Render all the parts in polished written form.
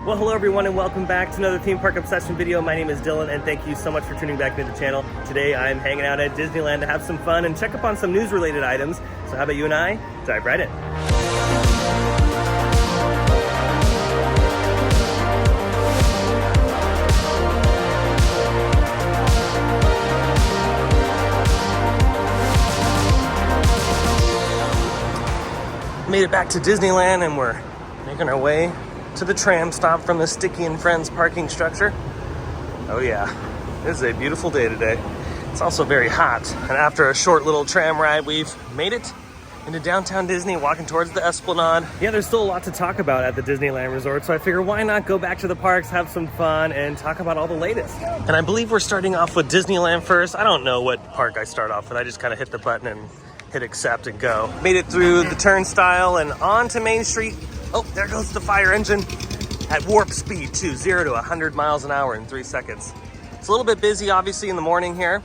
Well, hello everyone and welcome back to another Theme Park Obsession video. My name is Dylan and thank you so much for tuning back into the channel. Today I'm hanging out at Disneyland to have some fun and check up on some news related items. So how about you and I dive right in. Made it back to Disneyland and we're making our way to the tram stop from the Sticky and Friends parking structure. Oh yeah, this is a beautiful day today. It's also very hot. And after a short little tram ride, we've made it into downtown Disney, walking towards the Esplanade. Yeah, there's still a lot to talk about at the Disneyland Resort, so I figure why not go back to the parks, have some fun, and talk about all the latest. And I believe we're starting off with Disneyland first. I don't know what park I start off with. I just kind of hit the button and hit accept and go. Made it through the turnstile and onto Main Street. Oh, there goes the fire engine at warp speed too, 0 to 100 miles an hour in 3 seconds. It's a little bit busy, obviously, in the morning here.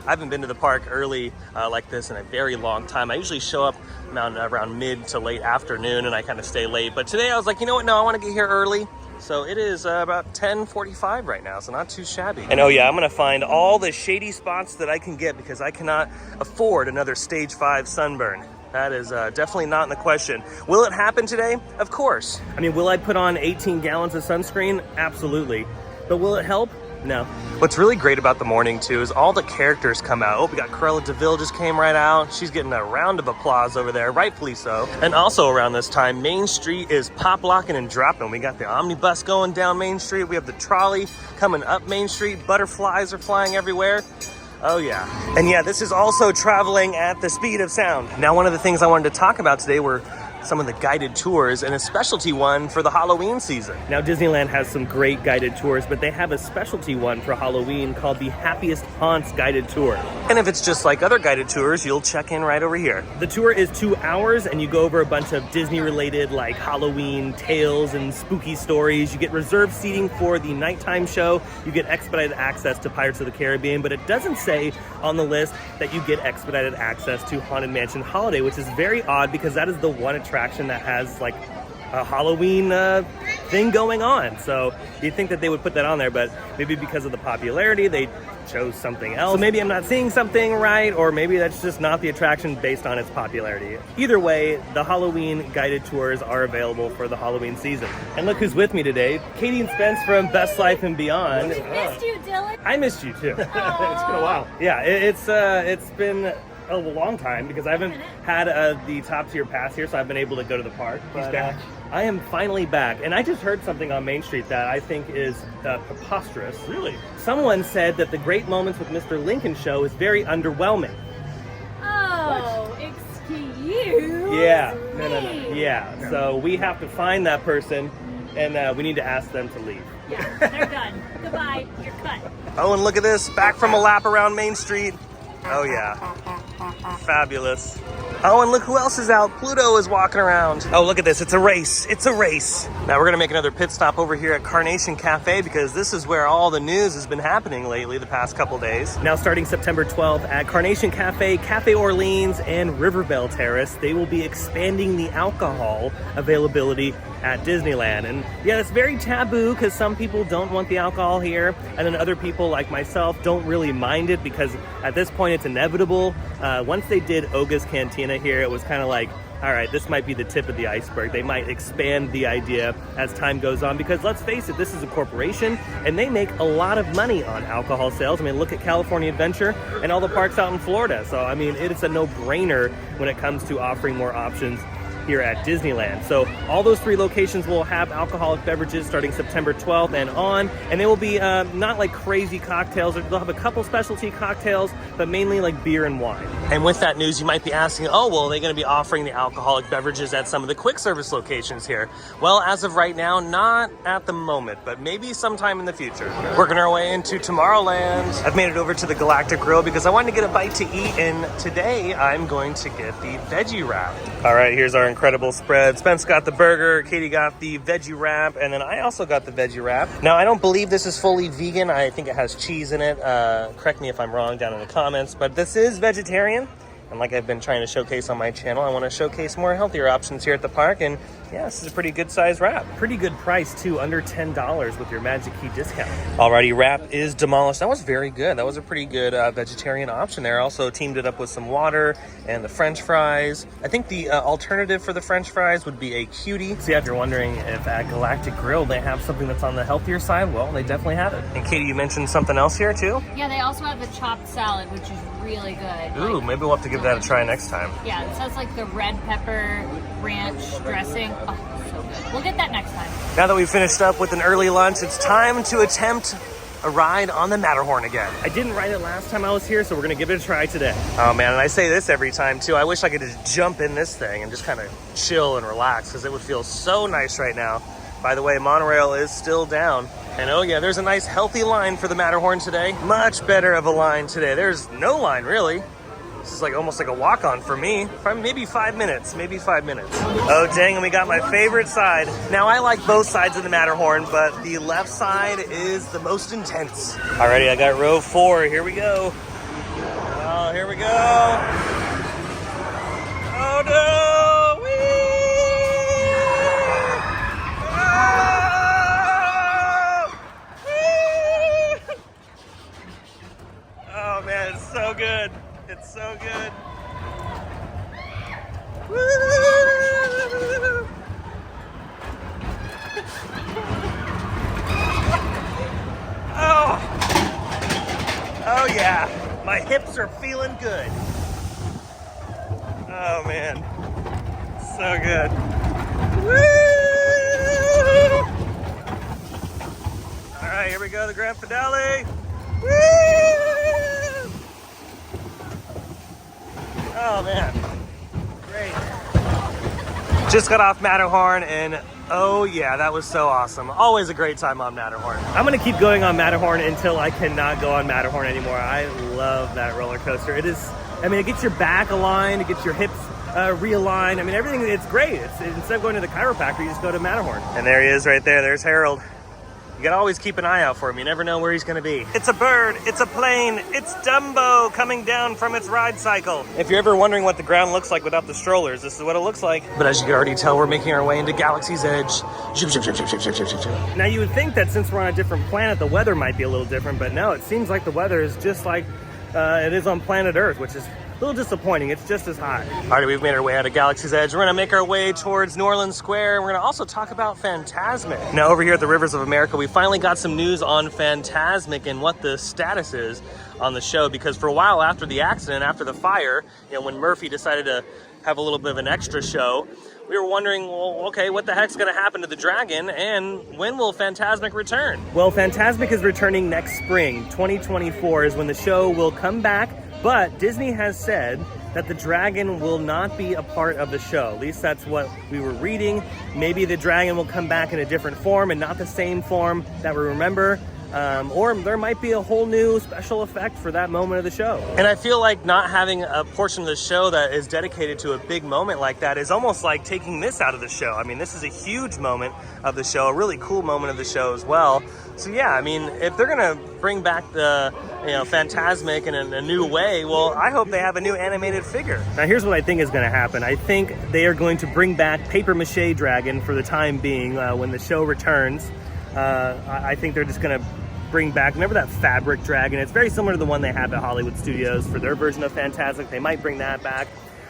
I haven't been to the park early like this in a very long time. I usually show up around mid to late afternoon and I kind of stay late. But today I was like, you know what? No, I want to get here early. So it is about 10:45 right now, so not too shabby. And oh yeah, I'm gonna find all the shady spots that I can get because I cannot afford another stage 5 sunburn. That is definitely not in the question. Will it happen today? Of course. I mean, will I put on 18 gallons of sunscreen? Absolutely. But will it help? No. What's really great about the morning too is all the characters come out. Oh, we got Cruella de Vil just came right out. She's getting a round of applause over there, rightfully so. And also around this time, Main Street is pop locking and dropping. We got the omnibus going down Main Street. We have the trolley coming up Main Street. Butterflies are flying everywhere. Oh yeah. And yeah, this is also traveling at the speed of sound. Now, one of the things I wanted to talk about today were some of the guided tours and a specialty one for the Halloween season. Now, Disneyland has some great guided tours, but they have a specialty one for Halloween called the Happiest Haunts Guided Tour. And if it's just like other guided tours, you'll check in right over here. The tour is 2 hours and you go over a bunch of Disney related like Halloween tales and spooky stories. You get reserved seating for the nighttime show. You get expedited access to Pirates of the Caribbean, but it doesn't say on the list that you get expedited access to Haunted Mansion Holiday, which is very odd because that is the one attraction that has like a Halloween thing going on. So you'd think that they would put that on there, but maybe because of the popularity, they chose something else. So maybe I'm not seeing something right, or maybe that's just not the attraction based on its popularity. Either way, the Halloween guided tours are available for the Halloween season. And look who's with me today. Katie and Spence from Best Life and Beyond. We missed you, Dylan. I missed you too. It's been a while. Yeah, it's been a long time because I haven't had the top tier pass here, so I've been able to go to the park. But I am finally back, and I just heard something on Main Street that I think is preposterous. Really? Someone said that the Great Moments with Mr. Lincoln show is very underwhelming. Oh, what? Excuse Yeah, me. Yeah, so we have to find that person, and we need to ask them to leave. Yeah, they're done. Goodbye, you're cut. Oh, and look at this, back from a lap around Main Street. Oh yeah, fabulous. Oh, and look who else is out. Pluto is walking around. Oh, look at this, it's a race, it's a race. Now we're gonna make another pit stop over here at Carnation Cafe because this is where all the news has been happening lately the past couple days. Now starting September 12th at Carnation Cafe, Cafe Orleans, and Riverbell Terrace, they will be expanding the alcohol availability at Disneyland. And yeah, it's very taboo because some people don't want the alcohol here, and then other people like myself don't really mind it because at this point it's inevitable. Once they did Oga's Cantina here, it was kind of like, all right, this might be the tip of the iceberg. They might expand the idea as time goes on because let's face it, this is a corporation and they make a lot of money on alcohol sales. I mean, look at California Adventure and all the parks out in Florida. So, I mean, it's a no-brainer when it comes to offering more options here at Disneyland. So all those 3 locations will have alcoholic beverages starting September 12th and on, and they will be not like crazy cocktails. They'll have a couple specialty cocktails, but mainly like beer and wine. And with that news, you might be asking, oh, well, are they going to be offering the alcoholic beverages at some of the quick service locations here? Well, as of right now, not at the moment, but maybe sometime in the future. Working our way into Tomorrowland. I've made it over to the Galactic Grill because I wanted to get a bite to eat, and today I'm going to get the veggie wrap. All right, here's our incredible spread. Spence got the burger, Katie got the veggie wrap, and then I also got the veggie wrap. Now, I don't believe this is fully vegan. I think it has cheese in it. Correct me if I'm wrong down in the comments, but this is vegetarian. And like I've been trying to showcase on my channel, I want to showcase more healthier options here at the park. And yeah, this is a pretty good size wrap. Pretty good price too, under $10 with your Magic Key discount. Alrighty, wrap is demolished. That was very good. That was a pretty good vegetarian option there. Also teamed it up with some water and the French fries. I think the alternative for the French fries would be a cutie. So yeah, if you're wondering if at Galactic Grill they have something that's on the healthier side, well, they definitely have it. And Katie, you mentioned something else here too? Yeah, they also have the chopped salad, which is really good. Ooh, maybe we'll have to give that a try next time. Yeah, it says like the red pepper ranch dressing. Oh, so good. We'll get that next time. Now that we've finished up with an early lunch, it's time to attempt a ride on the Matterhorn again. I didn't ride it last time I was here, so we're gonna give it a try today. Oh man, and I say this every time too. I wish I could just jump in this thing and just kind of chill and relax, because it would feel so nice right now. By the way, monorail is still down. And oh yeah, there's a nice healthy line for the Matterhorn today. Much better of a line today. There's no line really. This is like almost like a walk-on for me. Maybe 5 minutes, maybe 5 minutes. Oh dang, and we got my favorite side. Now I like both sides of the Matterhorn, but the left side is the most intense. Alrighty, I got row 4, here we go. Oh, here we go. Oh no, whee! Oh! Whee! Oh man, it's so good. It's so good. Woo! Oh. Oh yeah. My hips are feeling good. Oh man. So good. Woo! All right, here we go, the grand finale. Woo! Oh man, great. Just got off Matterhorn and oh yeah, that was so awesome. Always a great time on Matterhorn. I'm gonna keep going on Matterhorn until I cannot go on Matterhorn anymore. I love that roller coaster. It is, I mean, it gets your back aligned, it gets your hips realigned. I mean, everything, it's great. Instead of going to the chiropractor, you just go to Matterhorn. And there he is right there, there's Harold. You gotta always keep an eye out for him. You never know where he's gonna be. It's a bird, it's a plane, it's Dumbo coming down from its ride cycle. If you're ever wondering what the ground looks like without the strollers, this is what it looks like. But as you can already tell, we're making our way into Galaxy's Edge. Now you would think that since we're on a different planet, the weather might be a little different, but no, it seems like the weather is just like it is on planet Earth, which is a little disappointing. It's just as hot. All right, we've made our way out of Galaxy's Edge. We're gonna make our way towards New Orleans Square. We're gonna also talk about Fantasmic. Now over here at the Rivers of America, we finally got some news on Fantasmic and what the status is on the show, because for a while after the accident, after the fire, you know, when Murphy decided to have a little bit of an extra show, we were wondering, well, okay, what the heck's gonna happen to the dragon, and when will Fantasmic return? Well, Fantasmic is returning next spring. 2024 is when the show will come back, but Disney has said that the dragon will not be a part of the show. At least that's what we were reading. Maybe the dragon will come back in a different form and not the same form that we remember. Or there might be a whole new special effect for that moment of the show. And I feel like not having a portion of the show that is dedicated to a big moment like that is almost like taking this out of the show. I mean, this is a huge moment of the show, a really cool moment of the show as well. So yeah, I mean, if they're gonna bring back the, you know, Fantasmic in a new way, well, I hope they have a new animated figure. Now here's what I think is gonna happen. I think they are going to bring back Paper Mache Dragon for the time being when the show returns. I think they're just gonna bring back, remember that fabric dragon? It's very similar to the one they have at Hollywood Studios for their version of Fantasmic. They might bring that back.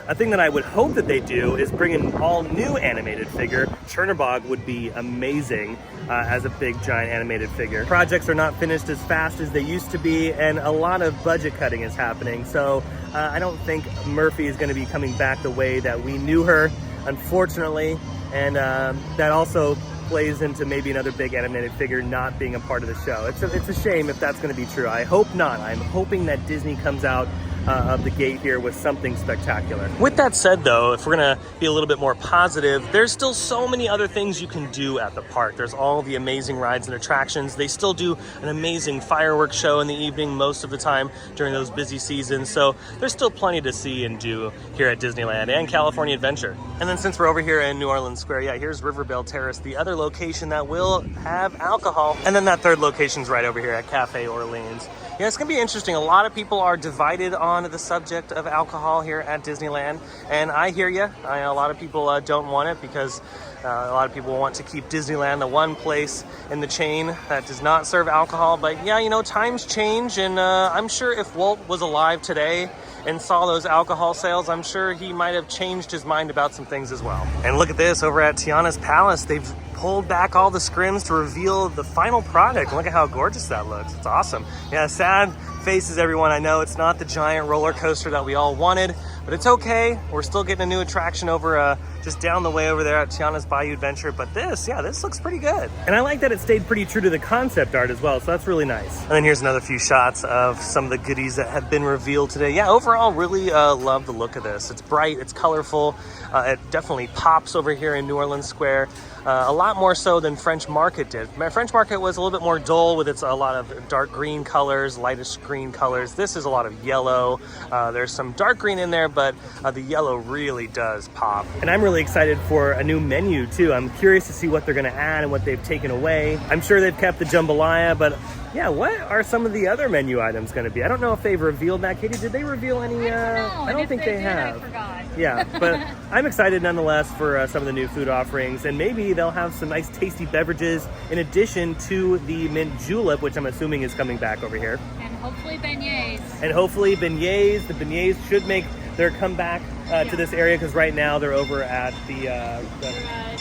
A thing that I would hope that they do is bring an all new animated figure. Chernobog would be amazing as a big giant animated figure. Projects are not finished as fast as they used to be, and a lot of budget cutting is happening. So I don't think Murphy is gonna be coming back the way that we knew her, unfortunately. And that also plays into maybe another big animated figure not being a part of the show. It's a shame if that's going to be true. I hope not. I'm hoping that Disney comes out of the gate here with something spectacular. With that said though, if we're gonna be a little bit more positive, there's still so many other things you can do at the park. There's all the amazing rides and attractions. They still do an amazing fireworks show in the evening most of the time during those busy seasons. So there's still plenty to see and do here at Disneyland and California Adventure. And then since we're over here in New Orleans Square, yeah, here's Riverbell Terrace, the other location that will have alcohol. And then that third location's right over here at Cafe Orleans. Yeah, it's going to be interesting. A lot of people are divided on the subject of alcohol here at Disneyland, and I hear you. A lot of people don't want it because a lot of people want to keep Disneyland the one place in the chain that does not serve alcohol. But yeah, you know, times change, and I'm sure if Walt was alive today and saw those alcohol sales, I'm sure he might have changed his mind about some things as well. And look at this, over at Tiana's Palace, they've pulled back all the scrims to reveal the final product. Look at how gorgeous that looks. It's awesome. Yeah, sad faces, everyone. I know it's not the giant roller coaster that we all wanted, but it's okay. We're still getting a new attraction over just down the way over there at Tiana's Bayou Adventure. But this looks pretty good. And I like that it stayed pretty true to the concept art as well, so that's really nice. And then here's another few shots of some of the goodies that have been revealed today. Yeah, overall, really love the look of this. It's bright, it's colorful. It definitely pops over here in New Orleans Square. A lot more so than French Market did. French Market was a little bit more dull with a lot of dark green colors, lightish green colors. This is a lot of yellow. There's some dark green in there, but the yellow really does pop. And I'm really excited for a new menu too. I'm curious to see what they're gonna add and what they've taken away. I'm sure they've kept the jambalaya, but yeah, what are some of the other menu items gonna be? I don't know if they've revealed that. Katie, did they reveal any? I don't think they have. I forgot. Yeah, but I'm excited nonetheless for some of the new food offerings, and maybe they'll have some nice tasty beverages in addition to the mint julep, which I'm assuming is coming back over here. And hopefully beignets. And hopefully beignets. The beignets should make their comeback to this area, because right now they're over at the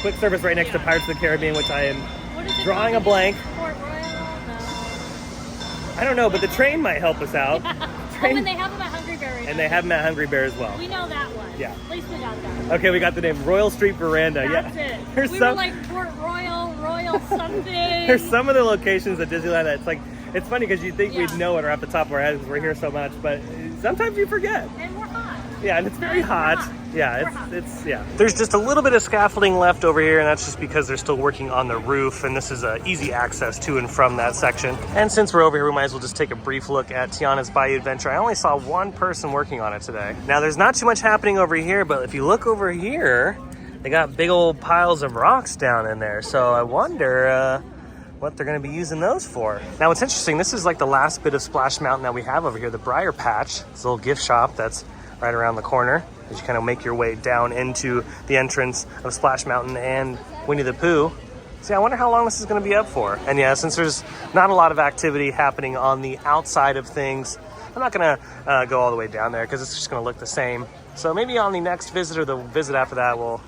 quick service right next to Pirates of the Caribbean, which I am drawing a blank. Port Royal? No. I don't know, but the train might help us out. Train. And they have them at Hungry Bear. And they have them at Hungry Bear as well. We know that one. Yeah. At least we got that. Okay, we got the name. Royal Street Veranda. That's yeah. it. We were like Port Royal, Royal something. There's some of the locations at Disneyland that it's like, it's funny because you think we'd know it or off the top of our heads because we're here so much, but sometimes you forget. And we're hot. Yeah, and it's very hot. Yeah, it's yeah. There's just a little bit of scaffolding left over here, and that's just because they're still working on the roof, and this is easy access to and from that section. And since we're over here, we might as well just take a brief look at Tiana's Bayou Adventure. I only saw one person working on it today. Now, there's not too much happening over here, but if you look over here, they got big old piles of rocks down in there. So I wonder what they're going to be using those for. Now, what's interesting, this is like the last bit of Splash Mountain that we have over here, the Briar Patch. It's a little gift shop that's right around the corner as you kind of make your way down into the entrance of Splash Mountain and Winnie the Pooh. So yeah, I wonder how long this is going to be up for. And yeah, since there's not a lot of activity happening on the outside of things, I'm not going to go all the way down there because it's just going to look the same. So maybe on the next visit or the visit after that, we'll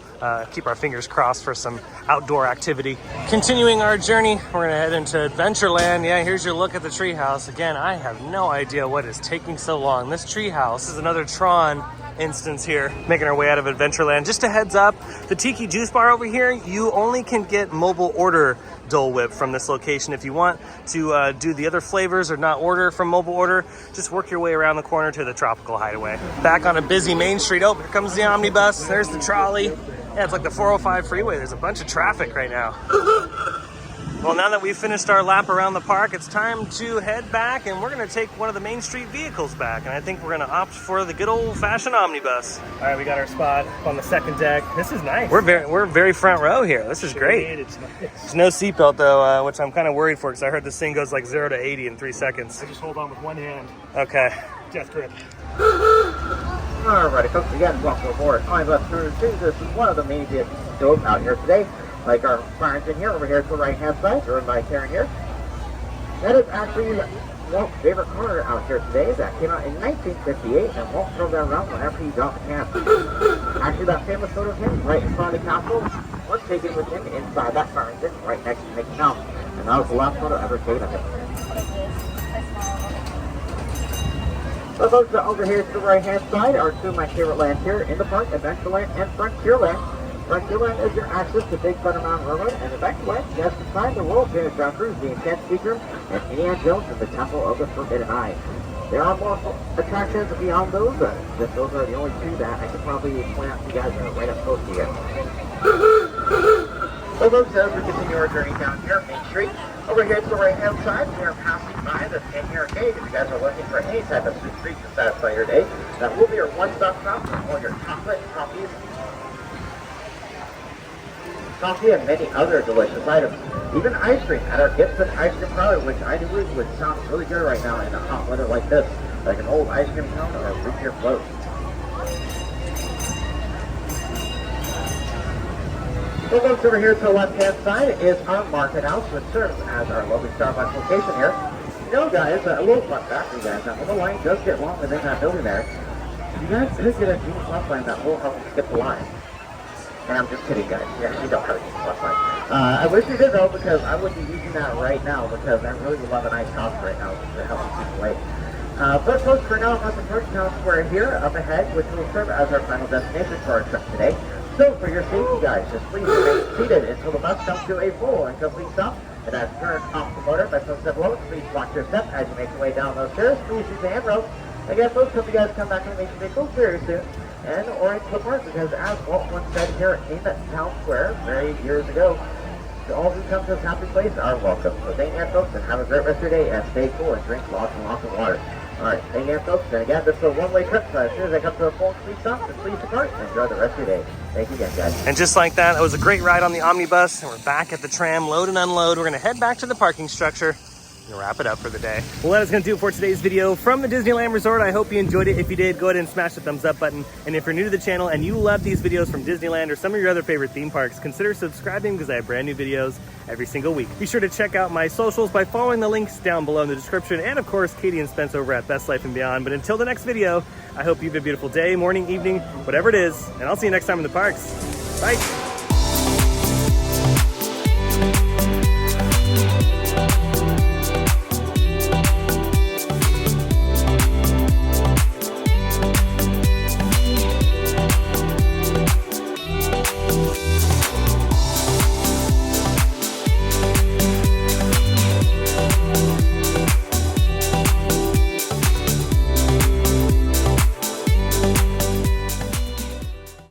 keep our fingers crossed for some outdoor activity. Continuing our journey, we're gonna head into Adventureland. Yeah, here's your look at the treehouse. Again, I have no idea what is taking so long. This treehouse is another Tron instance here, making our way out of Adventureland. Just a heads up, the Tiki Juice Bar over here, you only can get mobile order Dole Whip from this location. If you want to do the other flavors or not order from mobile order, just work your way around the corner to the Tropical Hideaway. Back on a busy Main Street. Oh, here comes the omnibus. There's the trolley. Yeah, it's like the 405 freeway. There's a bunch of traffic right now. Well, now that we've finished our lap around the park, it's time to head back, and we're going to take one of the Main Street vehicles back, and I think we're going to opt for the good old-fashioned omnibus. All right, we got our spot on the second deck. This is nice. We're very front row here. This is great. There's no seatbelt, though, which I'm kind of worried for, because I heard this thing goes like 0 to 80 in 3 seconds. I just hold on with one hand. Okay. Death grip. Alrighty, folks, again, welcome aboard. I'm Lieutenant Steve. This is one of the main vehicles out here today. Like our fire engine here, over here to the right-hand side, driven by Karen here. That is actually Walt's favorite car out here today. That came out in 1958, and Walt drove that around whenever he got the chance. Actually, that famous photo of him right in front of the castle was taken with him inside that fire engine right next to Mickey Mouse. And that was the last photo ever taken of him. So folks, over here to the right-hand side are two of my favorite lands here in the park, Adventureland and Frontierland. Frontierland is your access to Big Thunder Mountain Railroad, and Adventureland, yes, inside the world famous John Cruise, the Enchanted Speaker, and Indiana Jones and the Temple of the Forbidden Eye. There are more attractions beyond those, but those are the only two that I could probably point out to you guys that are right up close to you. So folks, as we continue our journey down here, Main Street, over here to the right-hand side, we are passing by the 10-year arcade. If you guys are looking for any type of sweet treat to satisfy your day, that will be your one-stop shop for all your chocolate, coffees, coffee, and many other delicious items. Even ice cream at our Gibson Ice Cream Parlor, which I do believe would sound really good right now in a hot weather like this, like an old ice cream cone or a root beer float. So folks, over here to the left-hand side is our market house, which serves as our lovely Starbucks location here. You know, guys, a little fun fact for you guys. Now, when the line does get long within that building there, you guys could get a jeans plus line that will help you skip the line. And I'm just kidding, guys. You actually don't have a jeans plus line. I wish you did, though, because I would be using that right now, because I really would love a nice coffee right now to help you keep late. But folks, for now, let's approach Town Square here up ahead, which will serve as our final destination for our trip today. So, for your safety, guys, just please remain seated until the bus comes to a full and complete stop. And as turned off the motor by Sunset Below, please watch your step as you make your way down those stairs. Please use the handrail. Again, folks, hope you guys come back and make your vehicle very soon. And or into the park, because as Walt once said here in Town Square very years ago, all who come to this happy place are welcome. So thank you, folks, and have a great rest of your day, and stay cool and drink lots and lots of water. Alright, thank you, folks, and again, this is a one-way trip, so as soon as I come to a full complete stop, just please depart and enjoy the rest of your day. Thank you again, guys. And just like that, it was a great ride on the omnibus, and we're back at the tram, load and unload. We're gonna head back to the parking structure and wrap it up for the day. Well, that is gonna do it for today's video from the Disneyland Resort. I hope you enjoyed it. If you did, go ahead and smash the thumbs up button. And if you're new to the channel and you love these videos from Disneyland or some of your other favorite theme parks, consider subscribing, because I have brand new videos every single week. Be sure to check out my socials by following the links down below in the description, and of course, Katie and Spence over at Best Life and Beyond. But until the next video, I hope you have a beautiful day, morning, evening, whatever it is, and I'll see you next time in the parks. Bye.